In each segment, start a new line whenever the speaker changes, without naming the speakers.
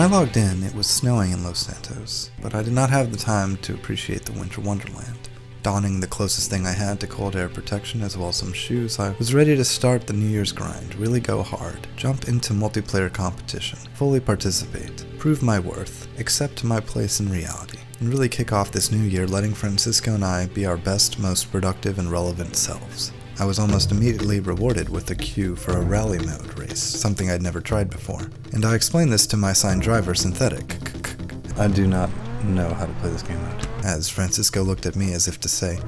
I logged in, it was snowing in Los Santos, but I did not have the time to appreciate the winter wonderland. Donning the closest thing I had to cold air protection as well as some shoes, I was ready to start the New Year's grind, really go hard, jump into multiplayer competition, fully participate, prove my worth, accept my place in reality, and really kick off this new year letting Francisco and I be our best, most productive and relevant selves. I was almost immediately rewarded with a queue for a rally mode race, something I'd never tried before, and I explained this to my assigned driver, Synthetic. I do not know how to play this game mode. As Francisco looked at me as if to say,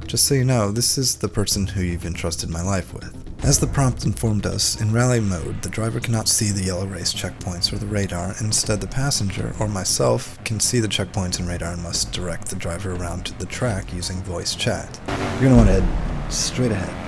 just so you know, this is the person who you've entrusted my life with. As the prompt informed us, in rally mode, the driver cannot see the yellow race checkpoints or the radar, and instead the passenger, or myself, can see the checkpoints and radar and must direct the driver around to the track using voice chat. You're gonna want to head straight ahead.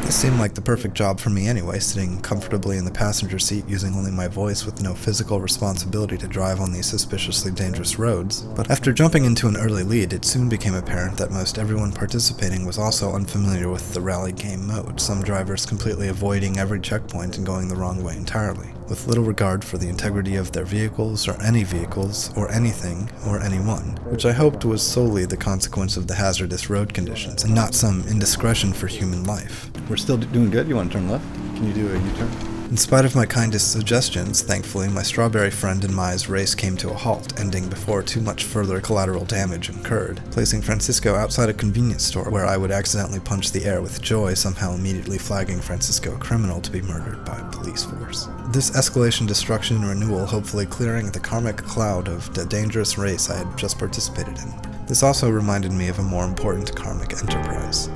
This seemed like the perfect job for me anyway, sitting comfortably in the passenger seat using only my voice with no physical responsibility to drive on these suspiciously dangerous roads. But after jumping into an early lead, it soon became apparent that most everyone participating was also unfamiliar with the rally game mode, some drivers completely avoiding every checkpoint and going the wrong way entirely, with little regard for the integrity of their vehicles, or anything, or anyone, which I hoped was solely the consequence of the hazardous road conditions, and not some indiscretion for human life.
We're still doing good? You want to turn left? Can you do a U-turn?
In spite of my kindest suggestions, thankfully, my strawberry friend and Mai's race came to a halt, ending before too much further collateral damage incurred, placing Francisco outside a convenience store where I would accidentally punch the air with joy, somehow immediately flagging Francisco a criminal to be murdered by a police force. This escalation, destruction, and renewal hopefully clearing the karmic cloud of the dangerous race I had just participated in. This also reminded me of a more important karmic enterprise.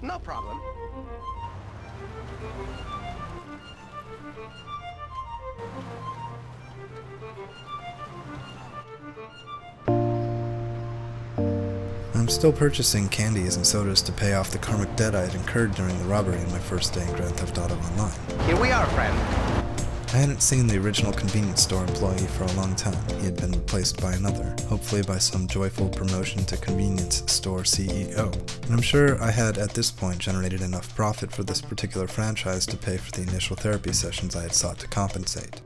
No problem.
I'm still purchasing candies and sodas to pay off the karmic debt I had incurred during the robbery in my first day in Grand Theft Auto Online.
Here we are, friend.
I hadn't seen the original convenience store employee for a long time. He had been replaced by another, hopefully by some joyful promotion to convenience store CEO. And I'm sure I had at this point generated enough profit for this particular franchise to pay for the initial therapy sessions I had sought to compensate.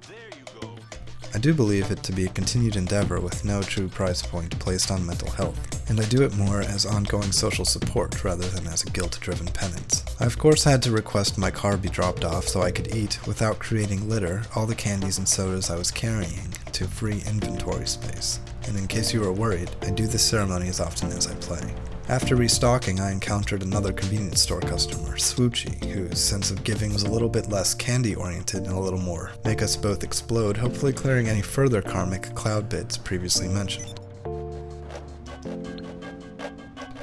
I do believe it to be a continued endeavor with no true price point placed on mental health, and I do it more as ongoing social support rather than as a guilt-driven penance. I of course had to request my car be dropped off so I could eat, without creating litter, all the candies and sodas I was carrying to free inventory space. And in case you were worried, I do this ceremony as often as I play. After restocking, I encountered another convenience store customer, Swoochy, whose sense of giving was a little bit less candy-oriented and a little more make us both explode, hopefully clearing any further karmic cloud bits previously mentioned.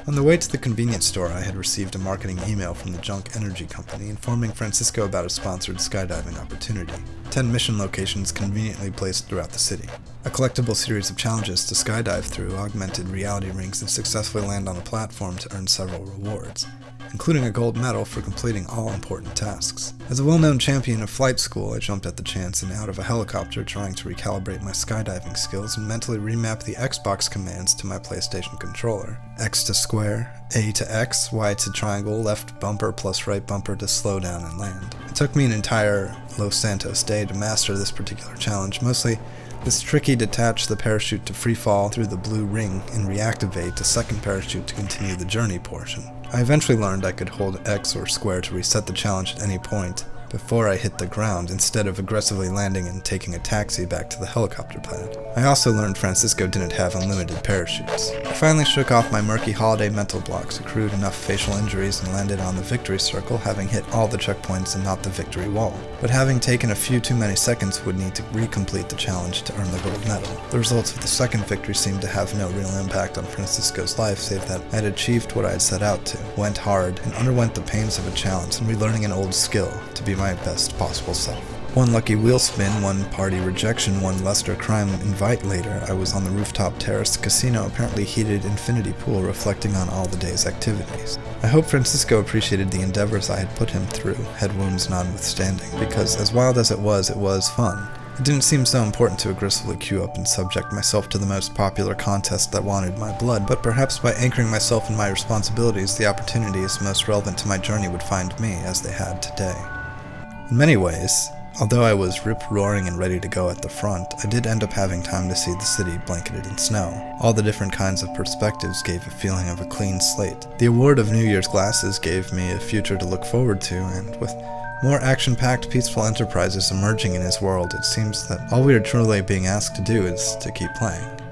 On the way to the convenience store, I had received a marketing email from the Junk Energy Company informing Francisco about a sponsored skydiving opportunity. 10 mission locations conveniently placed throughout the city. A collectible series of challenges to skydive through, augmented reality rings, and successfully land on a platform to earn several rewards, including a gold medal for completing all important tasks. As a well-known champion of flight school, I jumped at the chance and out of a helicopter trying to recalibrate my skydiving skills and mentally remap the Xbox commands to my PlayStation controller. X to square, A to X, Y to triangle, left bumper plus right bumper to slow down and land. It took me an entire Los Santos day to master this particular challenge, mostly this tricky detach the parachute to free fall through the blue ring and reactivate a second parachute to continue the journey portion. I eventually learned I could hold X or square to reset the challenge at any point before I hit the ground, instead of aggressively landing and taking a taxi back to the helicopter pad. I also learned Francisco didn't have unlimited parachutes. I finally shook off my murky holiday mental blocks, accrued enough facial injuries, and landed on the victory circle, having hit all the checkpoints and not the victory wall. But having taken a few too many seconds would need to recomplete the challenge to earn the gold medal. The results of the second victory seemed to have no real impact on Francisco's life, save that I had achieved what I had set out to, went hard, and underwent the pains of a challenge and relearning an old skill to be my best possible self. One lucky wheel spin, one party rejection, one luster crime invite later, I was on the rooftop terrace casino, apparently heated infinity pool reflecting on all the day's activities. I hope Francisco appreciated the endeavors I had put him through, head wounds notwithstanding, because as wild as it was fun, It didn't seem so important to aggressively queue up and subject myself to the most popular contest that wanted my blood, but perhaps by anchoring myself in my responsibilities, the opportunities most relevant to my journey would find me, as they had today. In many ways, although I was rip-roaring and ready to go at the front, I did end up having time to see the city blanketed in snow. All the different kinds of perspectives gave a feeling of a clean slate. The award of New Year's glasses gave me a future to look forward to, and with more action-packed, peaceful enterprises emerging in his world, it seems that all we are truly being asked to do is to keep playing.